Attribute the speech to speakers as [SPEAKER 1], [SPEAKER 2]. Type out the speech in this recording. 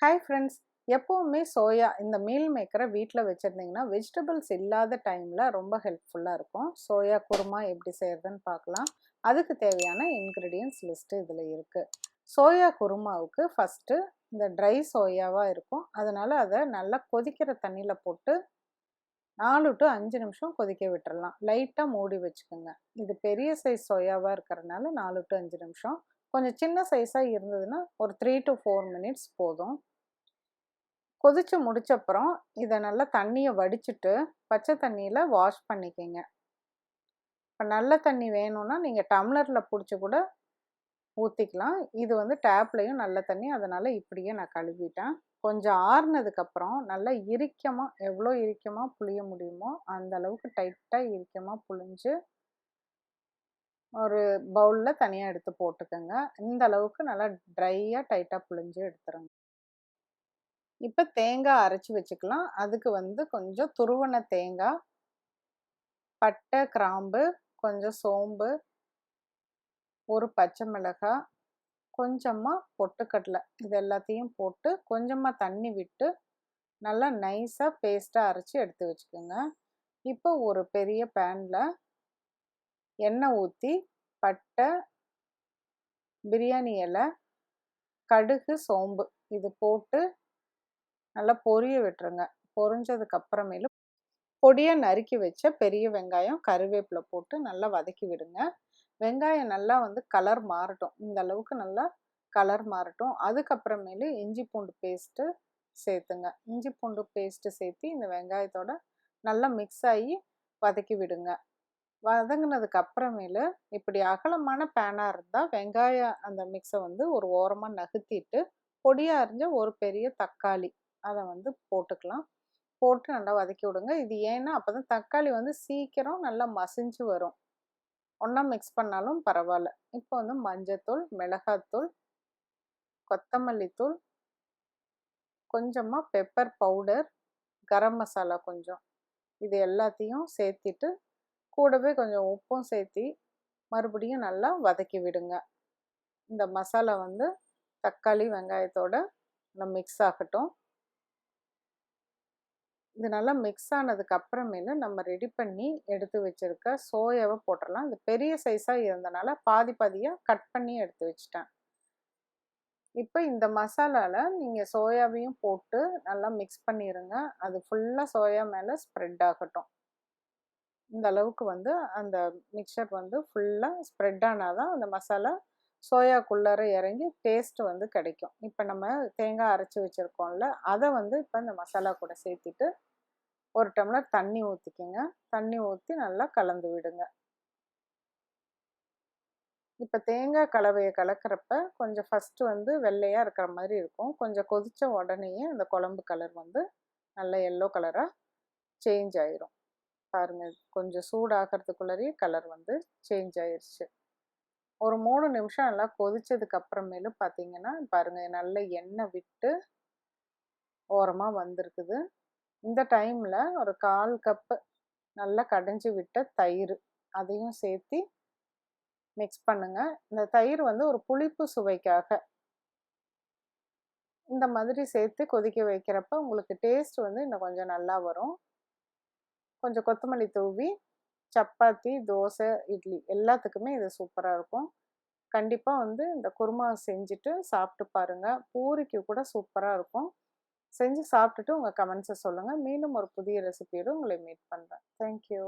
[SPEAKER 1] Hi friends, எப்போவுமே soya இந்த meal மேக்கரை வீட்டில் வச்சுருந்தீங்கன்னா வெஜிடபிள்ஸ் இல்லாத டைமில் ரொம்ப ஹெல்ப்ஃபுல்லாக இருக்கும். சோயா குருமா எப்படி செய்கிறதுன்னு பார்க்கலாம். அதுக்கு தேவையான இன்க்ரீடியன்ட்ஸ் லிஸ்ட்டு இதில் இருக்குது. சோயா குருமாவுக்கு ஃபஸ்ட்டு இந்த ட்ரை சோயாவாக இருக்கும், அதனால் அதை நல்லா கொதிக்கிற தண்ணியில் போட்டு 4 to 5 நிமிஷம் கொதிக்க விட்டுறலாம். லைட்டாக மூடி வச்சுக்கோங்க. இது பெரிய சைஸ் சோயாவாக இருக்கிறதுனால 4 to 5 நிமிஷம். கொஞ்சம் சின்ன சைஸாக இருந்ததுன்னா ஒரு 3 to 4 மினிட்ஸ் போதும். கொதிச்சு முடிச்சப்புறம் இதை நல்லா தண்ணியை வடிச்சிட்டு பச்சை தண்ணியில் வாஷ் பண்ணிக்கங்க. இப்போ நல்ல தண்ணி வேணும்னா நீங்கள் டம்ளரில் பிடிச்சி கூட ஊற்றிக்கலாம். இது வந்து டேப்லேயும் நல்ல தண்ணி, அதனால் இப்படியே நான் கழுவிட்டேன். கொஞ்சம் ஆறுனதுக்கப்புறம் நல்லா இறுக்கமாக, எவ்வளோ இறுக்கமாக புளிய முடியுமோ அந்த அளவுக்கு டைட்டாக இறுக்கமாக புளிஞ்சு ஒரு பவுலில் தனியாக எடுத்து போட்டுக்கோங்க. இந்த அளவுக்கு நல்லா ட்ரையாக டைட்டாக புளிஞ்சு எடுத்துருங்க. இப்போ தேங்காய் அரைச்சி வச்சுக்கலாம். அதுக்கு வந்து கொஞ்சம் துருவன தேங்காய், பட்டை, கிராம்பு, கொஞ்சம் சோம்பு, ஒரு பச்சை மிளகாய், கொஞ்சமாக பொட்டுக்கடலை, இது எல்லாத்தையும் போட்டு கொஞ்சமாக தண்ணி விட்டு நல்லா நைஸாக பேஸ்ட்டாக அரைச்சி எடுத்து வச்சுக்கோங்க. இப்போ ஒரு பெரிய பேனில் எண்ணெய் ஊற்றி பட்டை, பிரியாணி இலை, கடுகு, சோம்பு இது போட்டு நல்லா பொரிய விட்டுருங்க. பொரிஞ்சதுக்கு அப்புறமேலு பொடியாக நறுக்கி வச்ச பெரிய வெங்காயம், கருவேப்பிலை போட்டு நல்லா வதக்கி விடுங்க. வெங்காயம் நல்லா வந்து கலர் மாறட்டும், இந்த அளவுக்கு நல்லா கலர் மாறட்டும். அதுக்கப்புறமேலு இஞ்சி பூண்டு பேஸ்ட்டு சேர்த்துங்க. இஞ்சி பூண்டு பேஸ்ட்டு சேர்த்து இந்த வெங்காயத்தோட நல்லா மிக்ஸ் ஆகி வதக்கி விடுங்க. வதங்கினதுக்கு அப்புறமேலு இப்படி அகலமான பேனாக இருந்தால் வெங்காயம் அந்த மிக்ஸை வந்து ஒரு ஓரமாக நகர்த்திட்டு பொடியாக அரிஞ்ச ஒரு பெரிய தக்காளி அதை வந்து போட்டுக்கலாம். போட்டு நல்லா வதக்கி விடுங்க. இது ஏன்னா அப்போ தான் தக்காளி வந்து சீக்கிரம் நல்லா மசிஞ்சு வரும். ஒன்றா மிக்ஸ் பண்ணாலும் பரவாயில்ல. இப்போ வந்து மஞ்சத்தூள், மிளகாத்தூள், கொத்தமல்லி தூள், கொஞ்சமாக பெப்பர் பவுடர், கரம் மசாலா கொஞ்சம், இது எல்லாத்தையும் சேர்த்திட்டு கூடவே கொஞ்சம் உப்பும் சேர்த்தி மறுபடியும் நல்லா வதக்கி விடுங்க. இந்த மசாலா வந்து தக்காளி வெங்காயத்தோட மிக்ஸ் ஆகட்டும். இது நல்லா மிக்ஸ் ஆனதுக்கு அப்புறமேலு நம்ம ரெடி பண்ணி எடுத்து வச்சுருக்க சோயாவை போட்டுடலாம். இது பெரிய சைஸாக இருந்தனால பாதி பாதியாக கட் பண்ணி எடுத்து வச்சுட்டேன். இப்போ இந்த மசாலாவில் நீங்கள் சோயாவையும் போட்டு நல்லா மிக்ஸ் பண்ணிடுங்க. அது ஃபுல்லாக சோயா மேலே ஸ்ப்ரெட் ஆகட்டும். இந்த அளவுக்கு வந்து அந்த மிக்சர் வந்து ஃபுல்லாக ஸ்ப்ரெட் ஆனால் தான் அந்த மசாலா சோயாக்குள்ளார இறங்கி டேஸ்ட் வந்து கிடைக்கும். இப்போ நம்ம தேங்காய் அரைச்சி வச்சுருக்கோம்ல, அதை வந்து இப்போ இந்த மசாலா கூட சேர்த்திட்டு ஒரு டம்ளர் தண்ணி ஊற்றிக்கோங்க. தண்ணி ஊற்றி நல்லா கலந்து விடுங்க. இப்போ தேங்காய் கலவையை கலக்கிறப்ப கொஞ்சம் ஃபஸ்ட்டு வந்து வெள்ளையாக இருக்கிற மாதிரி இருக்கும். கொஞ்சம் கொதித்த உடனேயே அந்த குழம்பு கலர் வந்து நல்ல எல்லோ கலராக சேஞ்ச் ஆயிரும். பாருங்கள், கொஞ்சம் சூடாகிறதுக்குள்ளேயே கலர் வந்து சேஞ்ச் ஆயிடுச்சு. ஒரு 3 நிமிஷம் நல்லா கொதிச்சதுக்கு அப்புறமேலு பார்த்தீங்கன்னா பாருங்கள், நல்ல எண்ணெய் விட்டு ஓரமாக வந்திருக்குது. இந்த டைமில் ஒரு 1/4 கப்பு நல்லா கடைஞ்சி விட்ட தயிர் அதையும் சேர்த்தி மிக்ஸ் பண்ணுங்கள். இந்த தயிர் வந்து ஒரு புளிப்பு சுவைக்காக இந்த மாதிரி சேர்த்து கொதிக்க வைக்கிறப்ப உங்களுக்கு டேஸ்ட் வந்து இன்னும் கொஞ்சம் நல்லா வரும். கொஞ்சம் கொத்தமல்லி தூவி சப்பாத்தி, தோசை, இட்லி எல்லாத்துக்குமே இது சூப்பராக இருக்கும். கண்டிப்பாக வந்து இந்த குருமா செஞ்சுட்டு சாப்பிட்டு பாருங்கள். பூரிக்கு கூட சூப்பராக இருக்கும். செஞ்சு சாப்பிட்டுட்டு உங்கள் கமெண்ட்ஸை சொல்லுங்கள். மீண்டும் ஒரு புதிய ரெசிபியோடு உங்களை மீட் பண்ணுறேன். தேங்க்யூ.